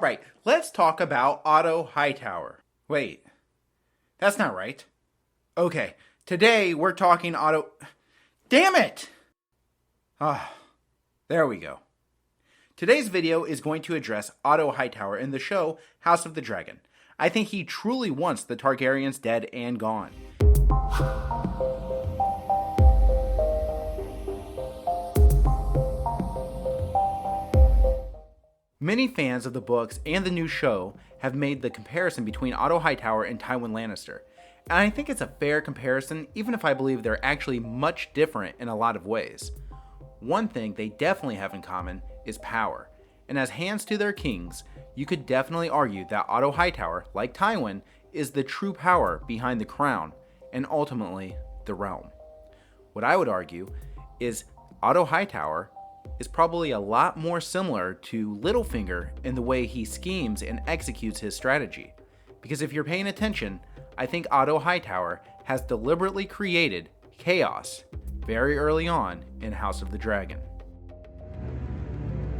Right, let's talk about Otto Hightower. Wait, that's not right. Okay, today we're talking Otto... Damn it! There we go. Today's video is going to address Otto Hightower in the show House of the Dragon. I think he truly wants the Targaryens dead and gone. Many fans of the books and the new show have made the comparison between Otto Hightower and Tywin Lannister, and I think it's a fair comparison even if I believe they're actually much different in a lot of ways. One thing they definitely have in common is power, and as hands to their kings, you could definitely argue that Otto Hightower, like Tywin, is the true power behind the crown and ultimately the realm. What I would argue is Otto Hightower is probably a lot more similar to Littlefinger in the way he schemes and executes his strategy. Because if you're paying attention, I think Otto Hightower has deliberately created chaos very early on in House of the Dragon.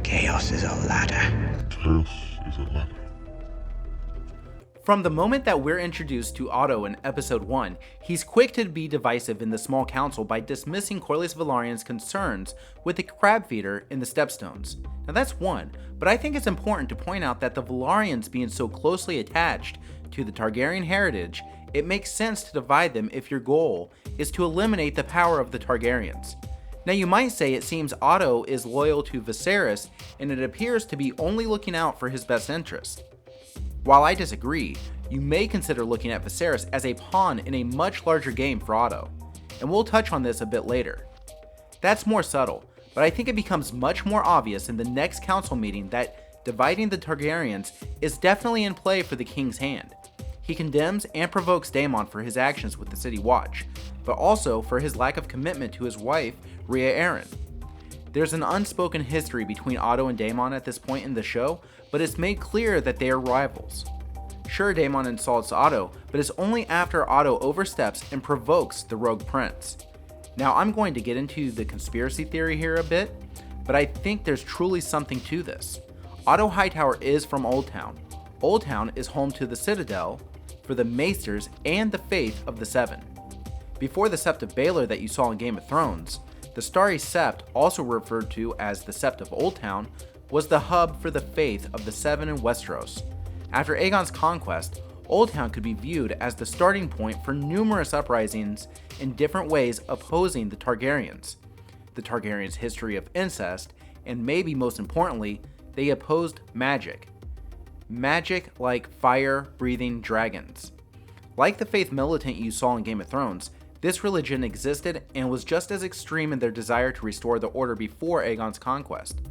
Chaos is a ladder. Chaos is a ladder. From the moment that we're introduced to Otto in episode 1, he's quick to be divisive in the small council by dismissing Corlys Velaryon's concerns with the crab feeder in the Stepstones. Now that's one, but I think it's important to point out that the Velaryons being so closely attached to the Targaryen heritage, it makes sense to divide them if your goal is to eliminate the power of the Targaryens. Now you might say it seems Otto is loyal to Viserys and it appears to be only looking out for his best interest. While I disagree, you may consider looking at Viserys as a pawn in a much larger game for Otto, and we'll touch on this a bit later. That's more subtle, but I think it becomes much more obvious in the next council meeting that dividing the Targaryens is definitely in play for the king's hand. He condemns and provokes Daemon for his actions with the City Watch, but also for his lack of commitment to his wife, Rhea Arryn. There's an unspoken history between Otto and Daemon at this point in the show, but it's made clear that they are rivals. Sure, Daemon insults Otto, but it's only after Otto oversteps and provokes the Rogue Prince. Now I'm going to get into the conspiracy theory here a bit, but I think there's truly something to this. Otto Hightower is from Oldtown. Oldtown is home to the Citadel for the Maesters and the Faith of the Seven. Before the Sept of Baelor that you saw in Game of Thrones, the Starry Sept, also referred to as the Sept of Oldtown, was the hub for the faith of the Seven in Westeros. After Aegon's conquest, Oldtown could be viewed as the starting point for numerous uprisings in different ways opposing the Targaryens. The Targaryens' history of incest, and maybe most importantly, they opposed magic. Magic like fire-breathing dragons. Like the faith militant you saw in Game of Thrones, this religion existed and was just as extreme in their desire to restore the order before Aegon's conquest.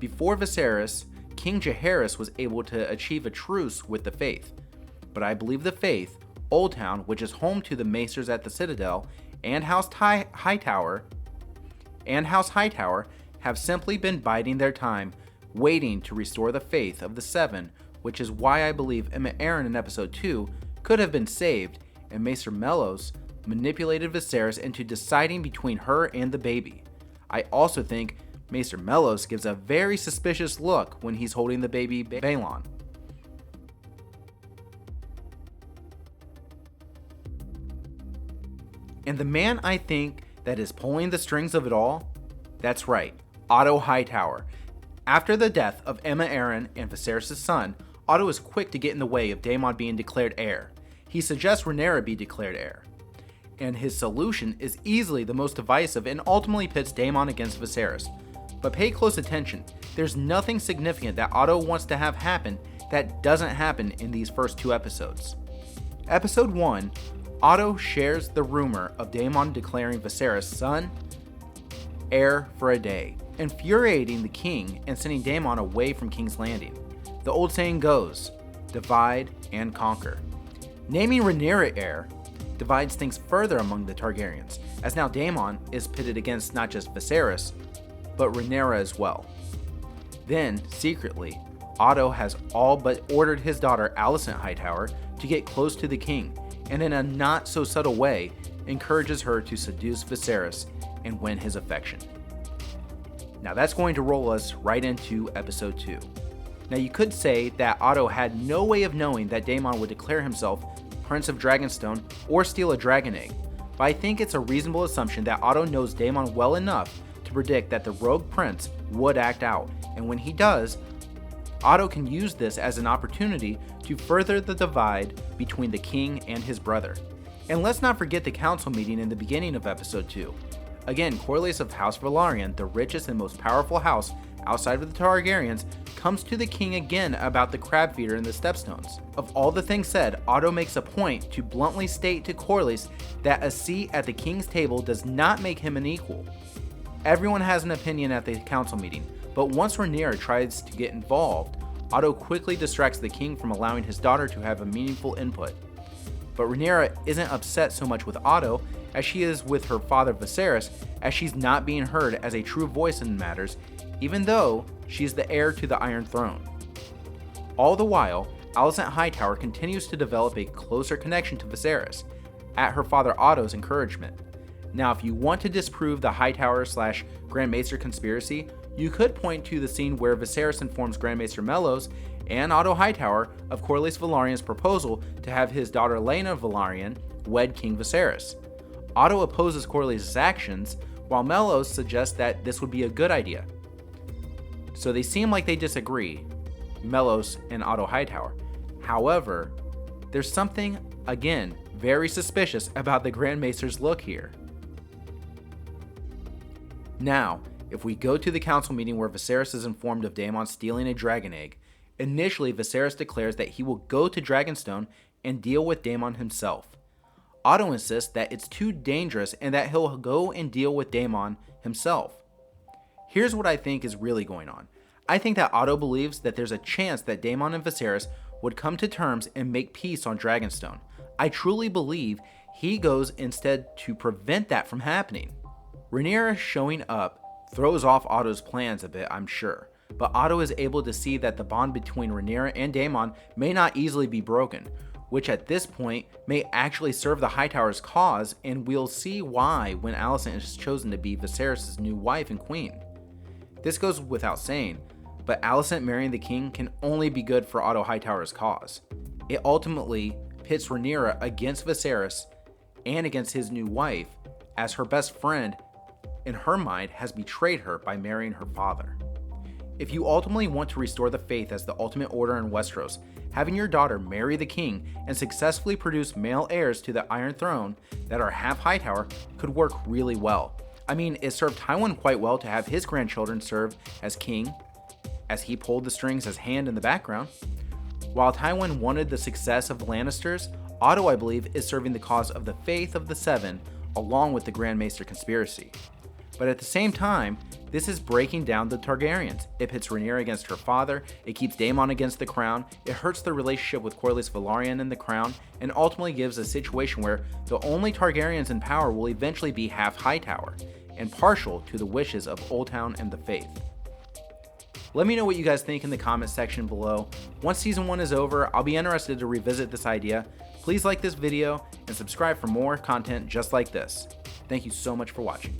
Before Viserys, King Jaehaerys was able to achieve a truce with the faith. But I believe the faith, Oldtown, which is home to the Maesters at the Citadel, and House Hightower, have simply been biding their time, waiting to restore the faith of the Seven, which is why I believe Aemma Arryn in episode 2 could have been saved, and Maester Mellos manipulated Viserys into deciding between her and the baby. I also think Maester Mellos gives a very suspicious look when he's holding the baby Balon. And the man I think that is pulling the strings of it all? That's right, Otto Hightower. After the death of Aemma Arryn and Viserys' son, Otto is quick to get in the way of Daemon being declared heir. He suggests Rhaenyra be declared heir. And his solution is easily the most divisive and ultimately pits Daemon against Viserys. But pay close attention, there's nothing significant that Otto wants to have happen that doesn't happen in these first two episodes. Episode 1, Otto shares the rumor of Daemon declaring Viserys' son heir for a day, infuriating the king and sending Daemon away from King's Landing. The old saying goes, divide and conquer. Naming Rhaenyra heir divides things further among the Targaryens, as now Daemon is pitted against not just Viserys, but Rhaenyra as well. Then, secretly, Otto has all but ordered his daughter Alicent Hightower to get close to the king, and in a not so subtle way, encourages her to seduce Viserys and win his affection. Now that's going to roll us right into episode 2. Now you could say that Otto had no way of knowing that Daemon would declare himself Prince of Dragonstone or steal a dragon egg, but I think it's a reasonable assumption that Otto knows Daemon well enough to predict that the rogue prince would act out, and when he does, Otto can use this as an opportunity to further the divide between the king and his brother. And let's not forget the council meeting in the beginning of episode 2. Again, Corlys of House Velaryon, the richest and most powerful house outside of the Targaryens, comes to the king again about the crab feeder in the Stepstones. Of all the things said, Otto makes a point to bluntly state to Corlys that a seat at the king's table does not make him an equal. Everyone has an opinion at the council meeting, but once Rhaenyra tries to get involved, Otto quickly distracts the king from allowing his daughter to have a meaningful input. But Rhaenyra isn't upset so much with Otto as she is with her father Viserys, as she's not being heard as a true voice in matters, even though she's the heir to the Iron Throne. All the while, Alicent Hightower continues to develop a closer connection to Viserys, at her father Otto's encouragement. Now, if you want to disprove the Hightower/Grand Maester conspiracy, you could point to the scene where Viserys informs Grand Maester Mellos and Otto Hightower of Corlys Velaryon's proposal to have his daughter Laena Velaryon wed King Viserys. Otto opposes Corlys' actions, while Mellos suggests that this would be a good idea. So they seem like they disagree, Mellos and Otto Hightower. However, there's something, again, very suspicious about the Grand Maester's look here. Now, if we go to the council meeting where Viserys is informed of Daemon stealing a dragon egg, initially Viserys declares that he will go to Dragonstone and deal with Daemon himself. Otto insists that it's too dangerous and that he'll go and deal with Daemon himself. Here's what I think is really going on. I think that Otto believes that there's a chance that Daemon and Viserys would come to terms and make peace on Dragonstone. I truly believe he goes instead to prevent that from happening. Rhaenyra showing up throws off Otto's plans a bit, I'm sure, but Otto is able to see that the bond between Rhaenyra and Daemon may not easily be broken, which at this point may actually serve the Hightower's cause, and we'll see why when Alicent is chosen to be Viserys' new wife and queen. This goes without saying, but Alicent marrying the king can only be good for Otto Hightower's cause. It ultimately pits Rhaenyra against Viserys and against his new wife, as her best friend, in her mind, has betrayed her by marrying her father. If you ultimately want to restore the faith as the ultimate order in Westeros, having your daughter marry the king and successfully produce male heirs to the Iron Throne that are half Hightower could work really well. I mean, it served Tywin quite well to have his grandchildren serve as king, as he pulled the strings as Hand in the background. While Tywin wanted the success of the Lannisters, Otto, I believe, is serving the cause of the faith of the Seven along with the Grand Maester conspiracy. But at the same time, this is breaking down the Targaryens. It pits Rhaenyra against her father, it keeps Daemon against the crown, it hurts the relationship with Corlys Velaryon and the crown, and ultimately gives a situation where the only Targaryens in power will eventually be half Hightower, and partial to the wishes of Oldtown and the Faith. Let me know what you guys think in the comment section below. Once season 1 is over, I'll be interested to revisit this idea. Please like this video and subscribe for more content just like this. Thank you so much for watching.